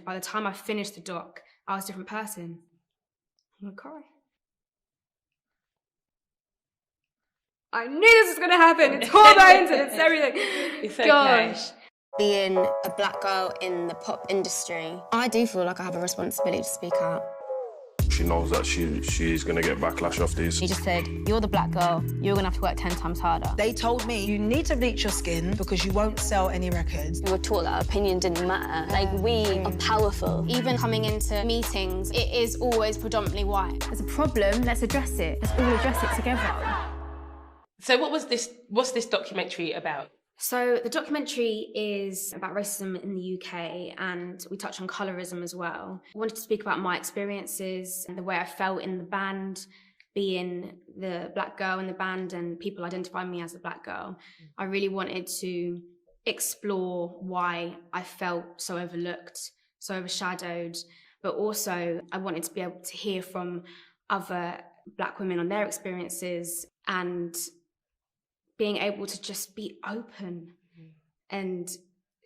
by the time I finished the doc, I was a different person. I'm gonna cry. I knew this was gonna happen. It's hormones and it's everything. It's okay. Gosh. Being a black girl in the pop industry, I do feel like I have a responsibility to speak out. She knows that she's going to get backlash off this. He just said, you're the black girl, you're going to have to work 10 times harder. They told me, you need to bleach your skin because you won't sell any records. We were taught that our opinion didn't matter. Like, we are powerful. Even coming into meetings, it is always predominantly white. There's a problem, let's address it. Let's all address it together. So what's this documentary about? So the documentary is about racism in the UK, and we touch on colorism as well. I wanted to speak about my experiences and the way I felt in the band, being the black girl in the band and people identifying me as a black girl. I really wanted to explore why I felt so overlooked, so overshadowed, but also I wanted to be able to hear from other black women on their experiences and being able to just be open and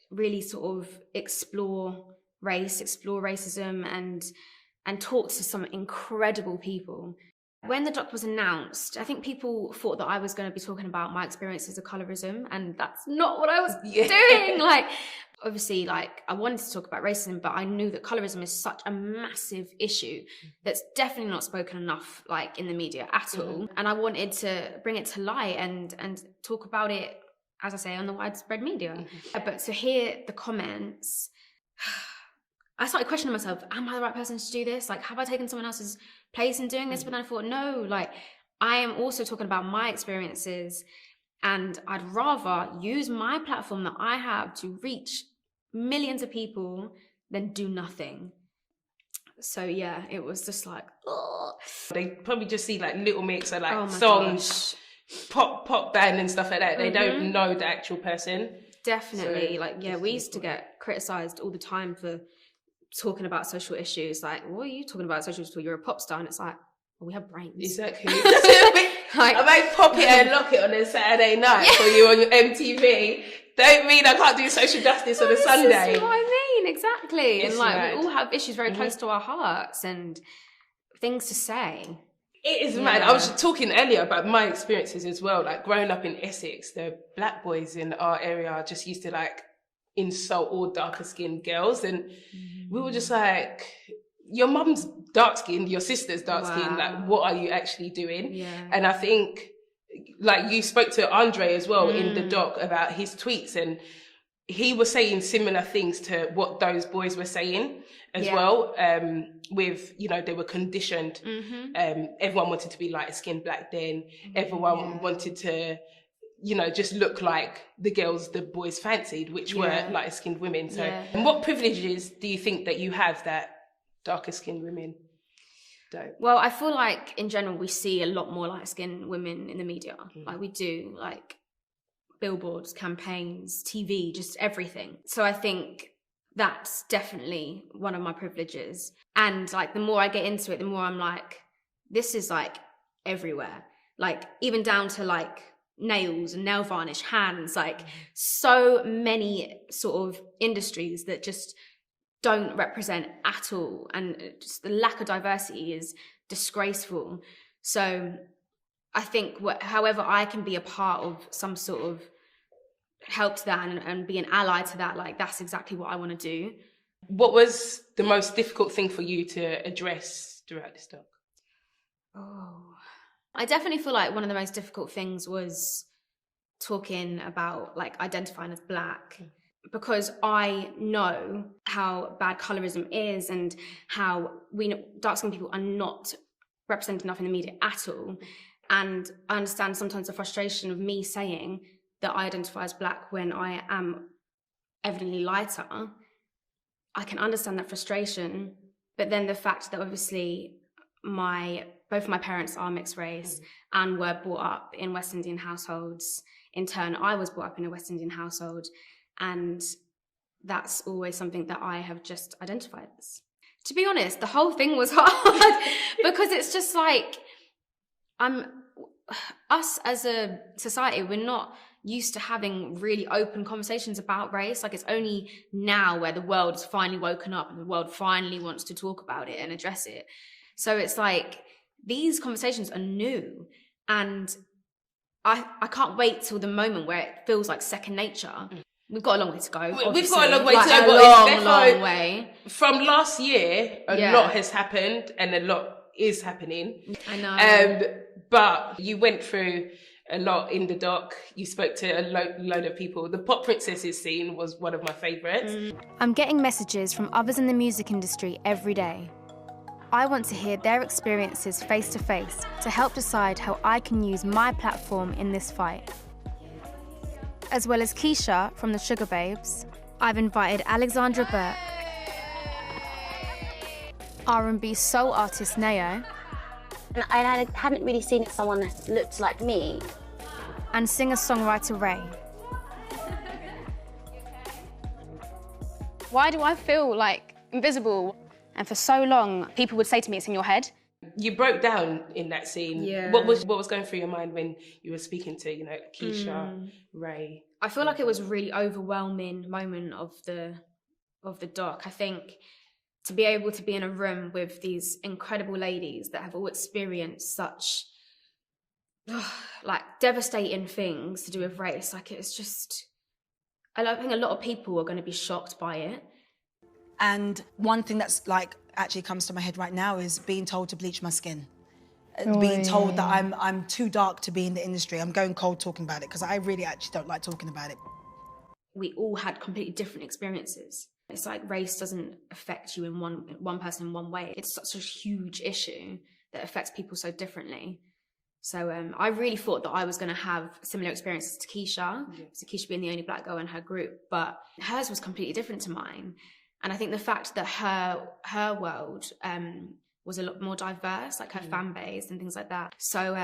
really sort of explore race, explore racism, and talk to some incredible people. When the doc was announced, I think people thought that I was going to be talking about my experiences of colorism, and that's not what I was doing. Like, obviously, like, I wanted to talk about racism, but I knew that colorism is such a massive issue that's definitely not spoken enough, like, in the media at all. And I wanted to bring it to light and talk about it, as I say, on the widespread media. But to hear the comments, I started questioning myself, am I the right person to do this? Like, have I taken someone else's place in doing this? But then I thought, no, like, I am also talking about my experiences, and I'd rather use my platform that I have to reach millions of people than do nothing. So yeah, it was just like, ugh. They probably just see like Little Mix or like songs, pop band and stuff like that. They don't know the actual person. Definitely. So, like, yeah, we used to get criticised all the time for talking about social issues. Like, what are you talking about social issues? You're a pop star. And it's like, well, we have brains. Exactly. Like, I might pop it and lock it on a Saturday night for you on your MTV. Don't mean I can't do social justice on a Sunday. This is what I mean, exactly. It's and like, mad. we all have issues very close to our hearts and things to say. It is mad. I was talking earlier about my experiences as well. Like, growing up in Essex, the black boys in our area just used to like insult all darker skinned girls, and we were just like, your mum's dark skinned, your sister's dark skinned, like, what are you actually doing? And I think, like, you spoke to Andre as well in the doc about his tweets, and he was saying similar things to what those boys were saying as well, with, you know, they were conditioned. Everyone wanted to be lighter skinned black then. Everyone wanted to, you know, just look like the girls the boys fancied, which were lighter skinned women. So and what privileges do you think that you have that darker skinned women don't? Well, I feel like in general we see a lot more light skinned women in the media. Like, we do, like, billboards, campaigns, TV, just everything. So I think that's definitely one of my privileges. And like, the more I get into it, the more I'm like, this is like everywhere. Like, even down to like nails and nail varnish, hands, like so many sort of industries that just don't represent at all, and just the lack of diversity is disgraceful. So I think however I can be a part of some sort of help to that and be an ally to that, like, that's exactly what I want to do. What was the most difficult thing for you to address throughout this doc? I definitely feel like one of the most difficult things was talking about, like, identifying as black, because I know how bad colorism is and how dark-skinned people are not represented enough in the media at all. And I understand sometimes the frustration of me saying that I identify as black when I am evidently lighter. I can understand that frustration, but then the fact that obviously both my parents are mixed race and were brought up in West Indian households. In turn, I was brought up in a West Indian household, and that's always something that I have just identified as. To be honest, the whole thing was hard because it's just like, us as a society, we're not used to having really open conversations about race. Like, it's only now where the world has finally woken up and the world finally wants to talk about it and address it. So it's like, these conversations are new, and I can't wait till the moment where it feels like second nature. We've got a long way to go. We've got a long way like, to go, a but long way. From last year, a lot has happened and a lot is happening. I know. But you went through a lot in the doc. You spoke to a load of people. The Pop Princesses scene was one of my favourites. I'm getting messages from others in the music industry every day. I want to hear their experiences face to face to help decide how I can use my platform in this fight. As well as Keisha from the Sugar Babes, I've invited Alexandra Burke, R&B soul artist Neo, And I hadn't really seen someone that looked like me. and singer-songwriter Ray. Why do I feel like invisible? And for so long, people would say to me, it's in your head. You broke down in that scene. Yeah. What was going through your mind when you were speaking to, you know, Keisha, Ray? I feel like it was a really overwhelming moment of the doc. I think to be able to be in a room with these incredible ladies that have all experienced such like devastating things to do with race, like it's just, I think a lot of people are going to be shocked by it. And one thing that's like actually comes to my head right now is being told to bleach my skin. Being told that I'm too dark to be in the industry. I'm going cold talking about it because I really actually don't like talking about it. We all had completely different experiences. It's like race doesn't affect you in one person in one way. It's such a huge issue that affects people so differently. So I really thought that I was going to have similar experiences to Keisha, so Keisha being the only black girl in her group, but hers was completely different to mine. And I think the fact that her world was a lot more diverse, like her fan base and things like that. So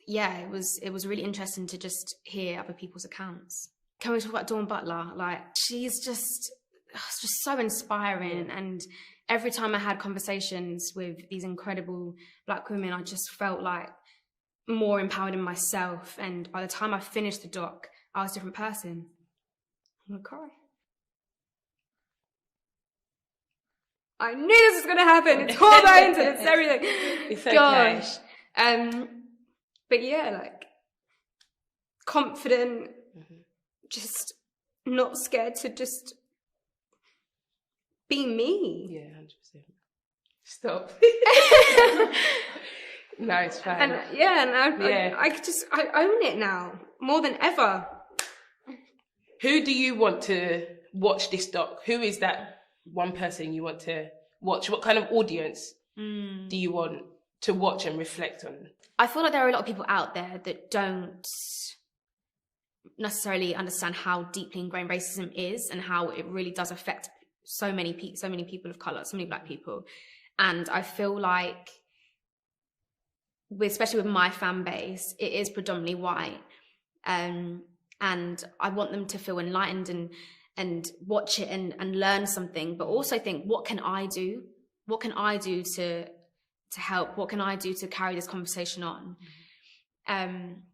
yeah, it was really interesting to just hear other people's accounts. Can we talk about Dawn Butler? Like, she's just so inspiring. And every time I had conversations with these incredible black women, I just felt like more empowered in myself. And by the time I finished the doc, I was a different person. I'm gonna cry. I knew this was going to happen. It's hormones and it's everything. It's okay. Gosh. But yeah, like, confident, just not scared to just be me. Yeah, 100%. Stop. No, it's fine. And I own it now more than ever. Who do you want to watch this doc? Who is that one person you want to watch? What kind of audience do you want to watch and reflect on? I feel like there are a lot of people out there that don't necessarily understand how deeply ingrained racism is and how it really does affect so many people of colour, so many black people. And I feel like, especially with my fan base, it is predominantly white. And I want them to feel enlightened and watch it and learn something, but also think, what can I do? What can I do to help? What can I do to carry this conversation on?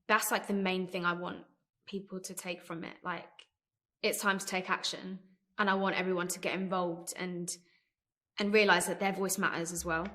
That's like the main thing I want people to take from it. Like, it's time to take action, and I want everyone to get involved and realize that their voice matters as well.